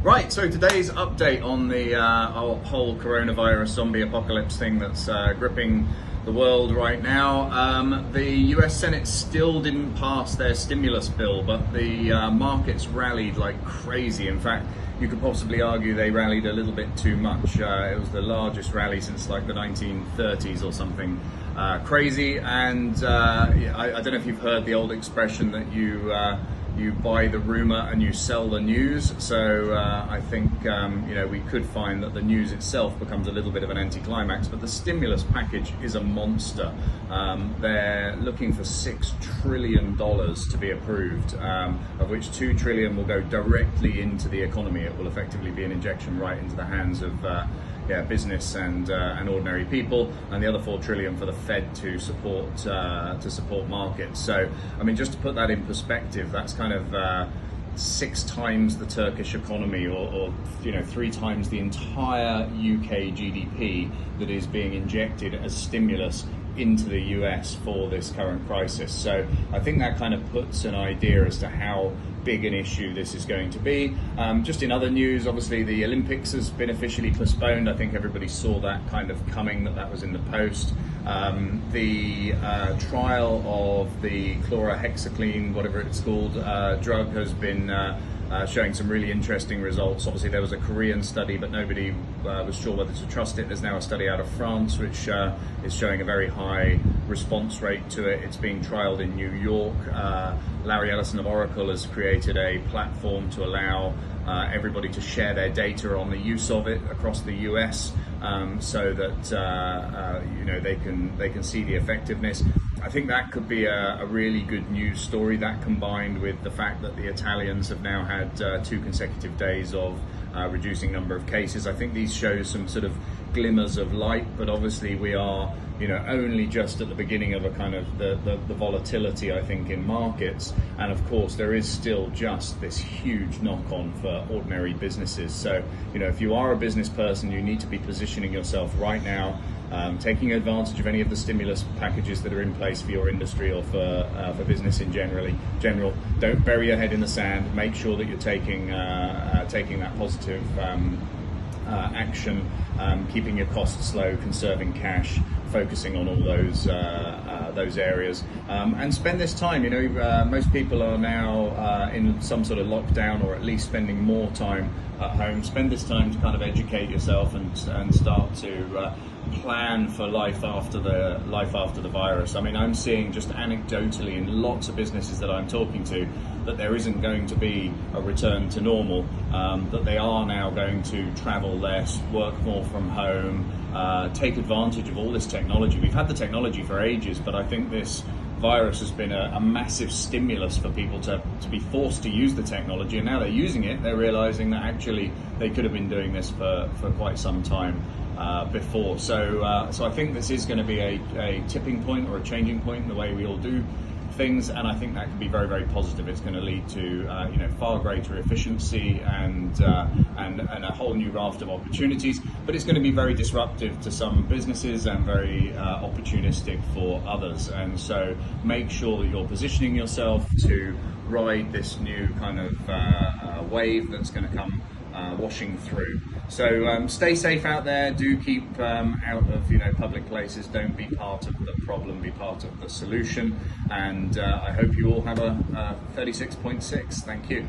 Right, so today's update on the whole coronavirus zombie apocalypse thing that's gripping the world right now. The US Senate still didn't pass their stimulus bill, but the markets rallied like crazy. In fact, you could possibly argue they rallied a little bit too much. It was the largest rally since like the 1930s or something crazy. And I don't know if you've heard the old expression that you buy the rumor and you sell the news. So I think we could find that the news itself becomes a little bit of an anticlimax, but the stimulus package is a monster. They're looking for $6 trillion to be approved, of which $2 trillion will go directly into the economy. It will effectively be an injection right into the hands of business and ordinary people, and the other $4 trillion for the Fed to support markets. So, I mean, just to put that in perspective, that's kind of 6 times the Turkish economy, or 3 times the entire UK GDP that is being injected as stimulus into the US for this current crisis. So I think that kind of puts an idea as to how big an issue this is going to be. Just in other news, obviously the Olympics has been officially postponed. I think everybody saw that kind of coming, that was in the post. The trial of the chlorhexacline, whatever it's called, drug has been showing some really interesting results. Obviously there was a Korean study, but nobody was sure whether to trust it. There's now a study out of France which is showing a very high response rate to it. It's being trialed in New York. Larry Ellison of Oracle has created a platform to allow everybody to share their data on the use of it across the US, so that they can see the effectiveness. I think that could be a really good news story, that combined with the fact that the Italians have now had 2 consecutive days of reducing number of cases. I think these show some sort of glimmers of light, but obviously we are only just at the beginning of a kind of the volatility, I think, in markets. And of course there is still just this huge knock-on for ordinary businesses. So if you are a business person, you need to be positioning yourself right now, taking advantage of any of the stimulus packages that are in place for your industry or for business in general. Don't bury your head in the sand. Make sure that you're taking that positive action, keeping your costs low, conserving cash, focusing on all those areas, and spend this time. Most people are now in some sort of lockdown, or at least spending more time at home. Spend this time to kind of educate yourself and start to plan for life after the virus. I mean, I'm seeing just anecdotally in lots of businesses that I'm talking to that there isn't going to be a return to normal, that they are now going to travel less, work more from home, take advantage of all this technology. We've had the technology for ages, but I think this virus has been a massive stimulus for people to be forced to use the technology, and now they're using it. They're realizing that actually they could have been doing this for quite some time before. So I think this is going to be a tipping point or a changing point in the way we all do things, and I think that can be very, very positive. It's going to lead to far greater efficiency and a whole new raft of opportunities, but it's going to be very disruptive to some businesses and very opportunistic for others. And so make sure that you're positioning yourself to ride this new kind of wave that's going to come washing through. So stay safe out there. Do keep out of public places. Don't be part of the problem. Be part of the solution. And I hope you all have a 36.6. Thank you.